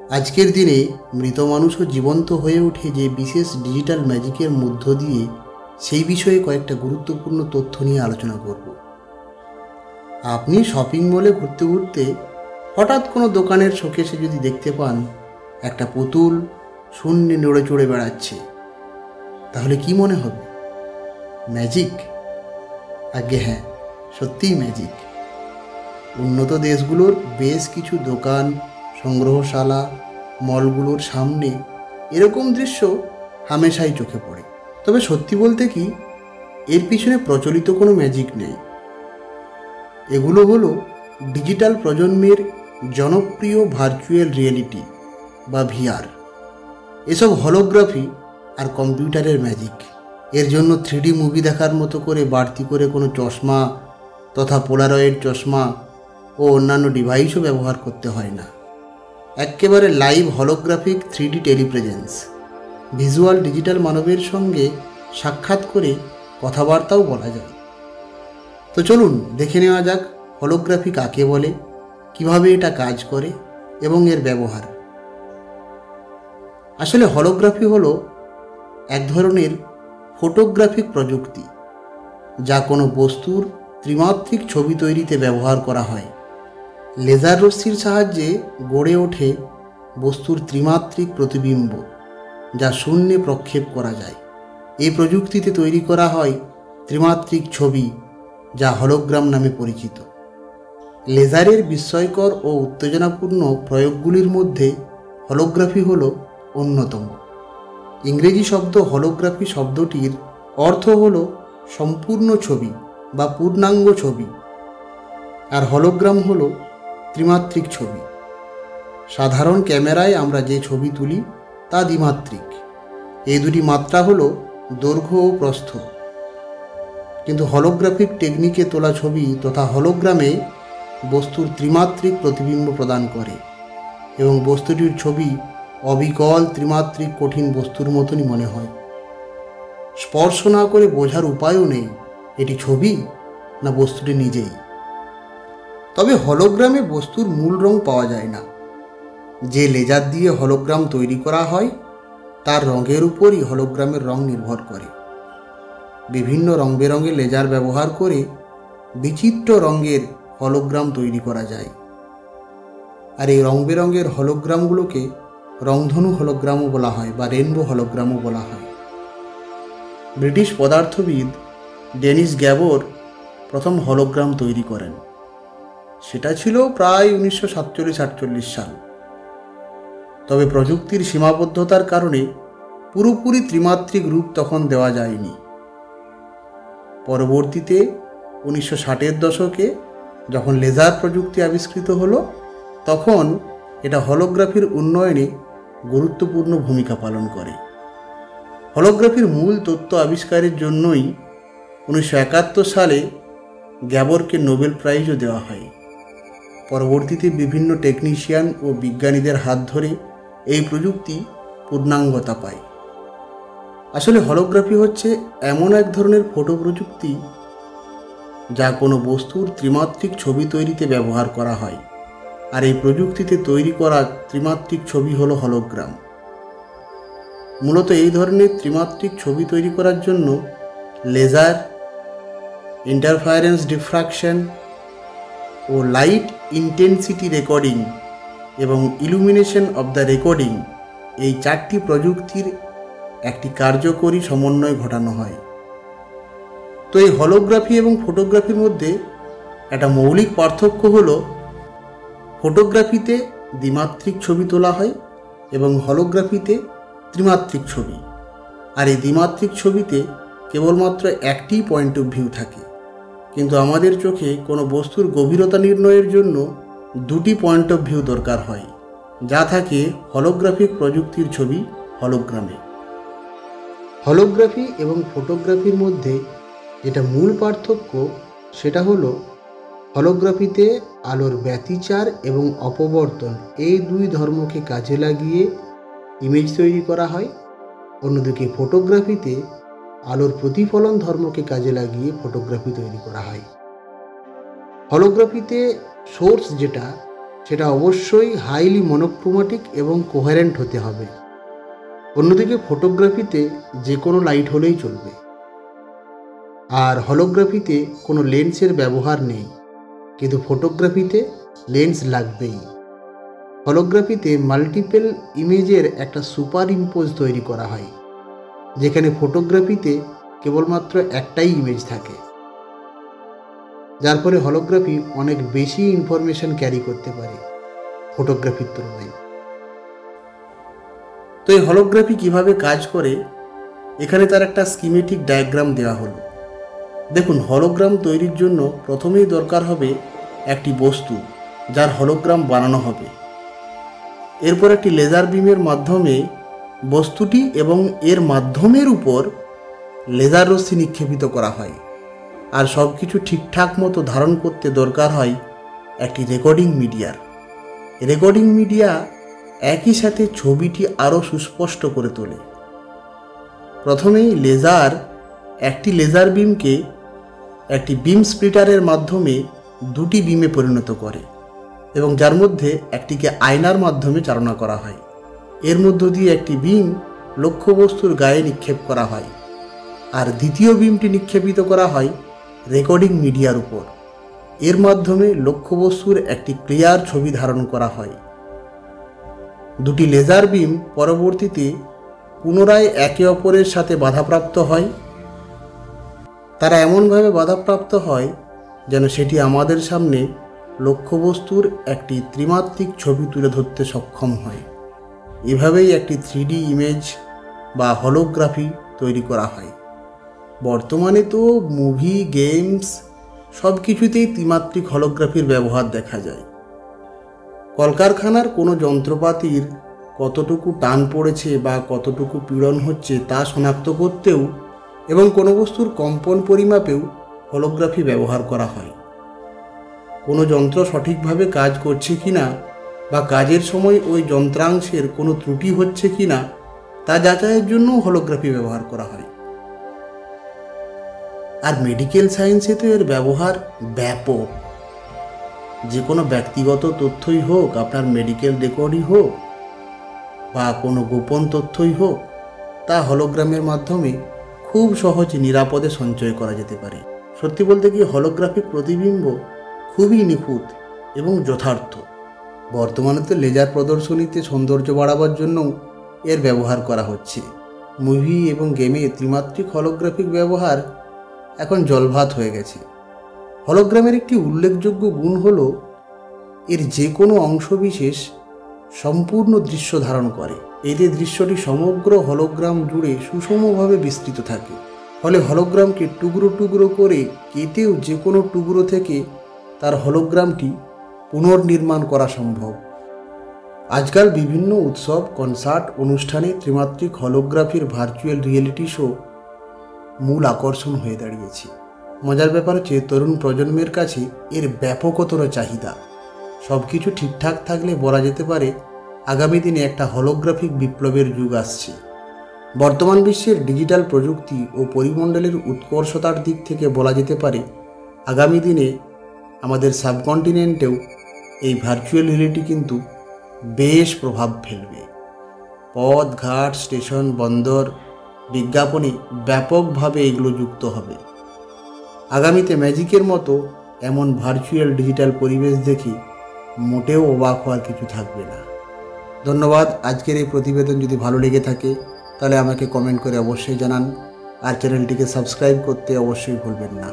আজকের দিনে মৃত মানুষও জীবন্ত হয়ে ওঠে যে বিশেষ ডিজিটাল ম্যাজিকের মধ্য দিয়ে, সেই বিষয়ে কয়েকটা গুরুত্বপূর্ণ তথ্য নিয়ে আলোচনা করব। আপনি শপিং মলে ঘুরতে ঘুরতে হঠাৎ কোনো দোকানের শোকেসে যদি দেখতে পান একটা পুতুল শূন্যে নড়ে চড়ে বেড়াচ্ছে, তাহলে কি মনে হবে? ম্যাজিক? আজ্ঞে হ্যাঁ, সত্যিই ম্যাজিক। উন্নত দেশগুলোর বেশ কিছু দোকান, সংগ্রহশালা, মলগুলোর সামনে এরকম দৃশ্য হামেশাই চোখে পড়ে। তবে সত্যি বলতে কি, এর পিছনে প্রচলিত কোনো ম্যাজিক নেই। এগুলো হলো ডিজিটাল প্রজন্মের জনপ্রিয় ভার্চুয়াল রিয়েলিটি বা ভিআর, এসব হলোগ্রাফি আর কম্পিউটারের ম্যাজিক। এর জন্য 3D মুভি দেখার মতো করে বাড়তি করে কোনো চশমা তথা পোলারয়েড চশমা ও অন্যান্য ডিভাইসও ব্যবহার করতে হয় না। একেবারে live holographic 3D telepresence, visual digital মানবের সঙ্গে সাক্ষাৎ করে কথাবার্তাও বলা যায়। তো চলুন দেখে নেওয়া যাক হলোগ্রাফি কাকে বলে, কিভাবে এটা কাজ করে এবং এর ব্যবহার। আসলে হলোগ্রাফি হলো এক ধরনের ফটোগ্রাফিক প্রযুক্তি, যা কোনো বস্তুর ত্রিমাত্রিক ছবি তৈরিতে ব্যবহার করা হয়। লেজার রশ্মির সাহায্যে গড়ে ওঠে বস্তুর ত্রিমাত্রিক প্রতিবিম্ব, যা শূন্যে প্রক্ষেপ করা যায়। এই প্রযুক্তিতে তৈরি করা হয় ত্রিমাত্রিক ছবি, যা হলোগ্রাম নামে পরিচিত। লেজারের বিস্ময়কর ও উত্তেজনাপূর্ণ প্রয়োগগুলির মধ্যে হলোগ্রাফি হল অন্যতম। ইংরেজি শব্দ হলোগ্রাফি শব্দটির অর্থ হল সম্পূর্ণ ছবি বা পূর্ণাঙ্গ ছবি, আর হলোগ্রাম হল ত্রিমাত্রিক ছবি। সাধারণ ক্যামেরায় আমরা যে ছবি তুলি তা দ্বিমাত্রিক। এই দুটি মাত্রা হল দৈর্ঘ্য ও প্রস্থ। কিন্তু হলোগ্রাফিক টেকনিকে তোলা ছবি তথা হলোগ্রামে বস্তুর ত্রিমাত্রিক প্রতিবিম্ব প্রদান করে এবং বস্তুটির ছবি অবিকল ত্রিমাত্রিক কঠিন বস্তুর মতনই মনে হয়। স্পর্শ না করে বোঝার উপায়ও নেই এটি ছবি না বস্তুটি নিজেই। তবে হলোগ্রামে বস্তুর মূল রং পাওয়া যায় না। যে লেজার দিয়ে হলোগ্রাম তৈরি করা হয় তার রঙের উপরই হলোগ্রামের রং নির্ভর করে। বিভিন্ন রং বেরঙের লেজার ব্যবহার করে বিচিত্র রঙের হলোগ্রাম তৈরি করা যায়। আর এই রং বেরঙের হলোগ্রামগুলোকে রংধনু হলোগ্রামও বলা হয় বা রেনবো হলোগ্রামও বলা হয়। ব্রিটিশ পদার্থবিদ ডেনিস গ্যাবোর প্রথম হলোগ্রাম তৈরি করেন। সেটা ছিল প্রায় 1947-48 সাল। তবে প্রযুক্তির সীমাবদ্ধতার কারণে পুরোপুরি ত্রিমাত্রিক রূপ তখন দেওয়া যায়নি। পরবর্তীতে 1960-এর দশকে যখন লেজার প্রযুক্তি আবিষ্কৃত হলো, তখন এটা হলোগ্রাফির উন্নয়নে গুরুত্বপূর্ণ ভূমিকা পালন করে। হলোগ্রাফির মূল তত্ত্ব আবিষ্কারের জন্যই 1971 সালে গ্যাবরকে নোবেল প্রাইজও দেওয়া হয়। পরবর্তীতে বিভিন্ন টেকনিশিয়ান ও বিজ্ঞানীদের হাত ধরে এই প্রযুক্তি পূর্ণাঙ্গতা পায়। আসলে হলোগ্রাফি হচ্ছে এমন এক ধরনের ফটো প্রযুক্তি যা কোনো বস্তুর ত্রিমাত্রিক ছবি তৈরিতে ব্যবহার করা হয়, আর এই প্রযুক্তিতে তৈরি করা ত্রিমাত্রিক ছবি হলো হলোগ্রাম। মূলত এই ধরনের ত্রিমাত্রিক ছবি তৈরি করার জন্য লেজার, ইন্টারফারেন্স ডিফ্রাকশন ও লাইট ইন্টেন্সিটি রেকর্ডিং এবং ইলুমিনেশন অব দ্য রেকর্ডিং, এই 4টি প্রযুক্তির একটি কার্যকরী সমন্বয় ঘটানো হয়। তো এই হলোগ্রাফি এবং ফটোগ্রাফির মধ্যে একটা মৌলিক পার্থক্য হলো, ফটোগ্রাফিতে দ্বিমাত্রিক ছবি তোলা হয় এবং হলোগ্রাফিতে ত্রিমাত্রিক ছবি। আর এই দ্বিমাত্রিক ছবিতে কেবলমাত্র একটি পয়েন্ট অফ ভিউ থাকে, কিন্তু আমাদের চোখে কোনো বস্তুর গভীরতা নির্ণয়ের জন্য দুটি পয়েন্ট অফ ভিউ দরকার হয়, যা থাকে হলোগ্রাফিক প্রযুক্তির ছবি হলোগ্রামে। হলোগ্রাফি এবং ফটোগ্রাফির মধ্যে যেটা মূল পার্থক্য সেটা হলো, হলোগ্রাফিতে আলোর ব্যতিচার এবং অপবর্তন এই দুই ধর্মকে কাজে লাগিয়ে ইমেজ তৈরি করা হয়। অন্যদিকে ফটোগ্রাফিতে আলোর প্রতিফলন ধর্মকে কাজে লাগিয়ে ফটোগ্রাফি তৈরি করা হয়। হলোগ্রাফিতে সোর্স যেটা সেটা অবশ্যই হাইলি মনোক্রোমেটিক এবং কোহেরেন্ট হতে হবে। অন্যদিকে ফটোগ্রাফিতে যে কোনো লাইট হলেই চলবে, আর হলোগ্রাফিতে কোনো লেন্সের ব্যবহার নেই, কিন্তু ফটোগ্রাফিতে লেন্স লাগবেই। হলোগ্রাফিতে মাল্টিপল ইমেজের একটা সুপার ইম্পোজ তৈরি করা হয়, যেখানে ফটোগ্রাফিতে কেবলমাত্র একটাই ইমেজ থাকে, যার ফলে হলোগ্রাফি অনেক বেশি ইনফরমেশন ক্যারি করতে পারে ফটোগ্রাফির তুলনায়। তো এই হলোগ্রাফি কিভাবে কাজ করে, এখানে তার একটা স্কিমেটিক ডায়াগ্রাম দেওয়া হলো। দেখুন, হলোগ্রাম তৈরির জন্য প্রথমেই দরকার হবে একটি বস্তু যার হলোগ্রাম বানানো হবে। এরপর একটি লেজার বিমের মাধ্যমে বস্তুটি এবং এর মাধ্যমের উপর লেজার রশ্মি নিক্ষেপিত করা হয়। আর সব কিছু ঠিকঠাক মতো ধারণ করতে দরকার হয় একটি রেকর্ডিং মিডিয়ার। রেকর্ডিং মিডিয়া একই সাথে ছবিটি আরও সুস্পষ্ট করে তোলে। প্রথমেই একটি লেজার বিমকে একটি বিম স্প্লিটারের মাধ্যমে দুটি বিমে পরিণত করে এবং যার মধ্যে একটিকে আয়নার মাধ্যমে চালনা করা হয়। এর মধ্য দিয়ে একটি বিম লক্ষ্যবস্তুর গায়ে নিক্ষেপ করা হয়, আর দ্বিতীয় বিমটি নিক্ষেপিত করা হয় রেকর্ডিং মিডিয়ার উপর। এর মাধ্যমে লক্ষ্যবস্তুর একটি ক্লিয়ার ছবি ধারণ করা হয়। দুটি লেজার বিম পরবর্তীতে পুনরায় একে অপরের সাথে বাধাপ্রাপ্ত হয়। তারা এমনভাবে বাধাপ্রাপ্ত হয় যেন সেটি আমাদের সামনে লক্ষ্যবস্তুর একটি ত্রিমাত্রিক ছবি তুলে ধরতে সক্ষম হয়। এভাবেই একটি 3D ইমেজ বা হলোগ্রাফি তৈরি করা হয়। বর্তমানে তো মুভি, গেমস সব কিছুতেই ত্রিমাত্রিক হলোগ্রাফির ব্যবহার দেখা যায়। কলকারখানার কোনো যন্ত্রপাতির কতটুকু টান পড়েছে বা কতটুকু পীড়ন হচ্ছে তা শনাক্ত করতেও এবং কোনো বস্তুর কম্পন পরিমাপেও হলোগ্রাফি ব্যবহার করা হয়। কোনো যন্ত্র সঠিকভাবে কাজ করছে কিনা বা কাজের সময় ওই যন্ত্রাংশের কোনো ত্রুটি হচ্ছে কিনা তা যাচাইয়ের জন্য হলোগ্রাফি ব্যবহার করা হয়। আর মেডিকেল সায়েন্সে তো এর ব্যবহার ব্যাপক। যে কোনো ব্যক্তিগত তথ্যই হোক, আপনার মেডিকেল রেকর্ডই হোক বা কোনো গোপন তথ্যই হোক, তা হলোগ্রামের মাধ্যমে খুব সহজে নিরাপদে সঞ্চয় করা যেতে পারে। সত্যি বলতে কি, হলোগ্রাফিক প্রতিবিম্ব খুবই নিখুঁত এবং যথার্থ। বর্তমানে তো লেজার প্রদর্শনীতে সৌন্দর্য বাড়াবার জন্য এর ব্যবহার করা হচ্ছে। মুভি এবং গেমে ত্রিমাত্রিক হলোগ্রাফিক ব্যবহার এখন জলভাত হয়ে গেছে। হলোগ্রামের একটি উল্লেখযোগ্য গুণ হল এর যে কোনো অংশবিশেষ সম্পূর্ণ দৃশ্য ধারণ করে। এতে দৃশ্যটি সমগ্র হলোগ্রাম জুড়ে সুষমভাবে বিস্তৃত থাকে। ফলে হলোগ্রামকে টুকরো টুকরো করে কেটেও যে কোনো টুকরো থেকে তার হলোগ্রামটি পুনর্নির্মাণ করা সম্ভব। আজকাল বিভিন্ন উৎসব, কনসার্ট, অনুষ্ঠানে ত্রিমাত্রিক হলোগ্রাফির ভার্চুয়াল রিয়েলিটি শো মূল আকর্ষণ হয়ে দাঁড়িয়েছে। মজার ব্যাপার হচ্ছে, তরুণ প্রজন্মের কাছে এর ব্যাপকতর চাহিদা। সব কিছু ঠিকঠাক থাকলে বলা যেতে পারে আগামী দিনে একটা হলোগ্রাফিক বিপ্লবের যুগ আসছে। বর্তমান বিশ্বের ডিজিটাল প্রযুক্তি ও পরিমণ্ডলের উৎকর্ষতার দিক থেকে বলা যেতে পারে আগামী দিনে আমাদের সাবকন্টিনেন্টেও এই ভার্চুয়াল রিয়েলিটি কিন্তু বেশ প্রভাব ফেলবে। পথ, ঘাট, স্টেশন, বন্দর, বিজ্ঞাপনে ব্যাপকভাবে এগুলো যুক্ত হবে। আগামীতে ম্যাজিকের মতো এমন ভার্চুয়াল ডিজিটাল পরিবেশ দেখে মোটেও অবাক হওয়ার কিছু থাকবে না। ধন্যবাদ। আজকের এই প্রতিবেদন যদি ভালো লেগে থাকে তাহলে আমাকে কমেন্ট করে অবশ্যই জানান, আর চ্যানেলটিকে সাবস্ক্রাইব করতে অবশ্যই ভুলবেন না।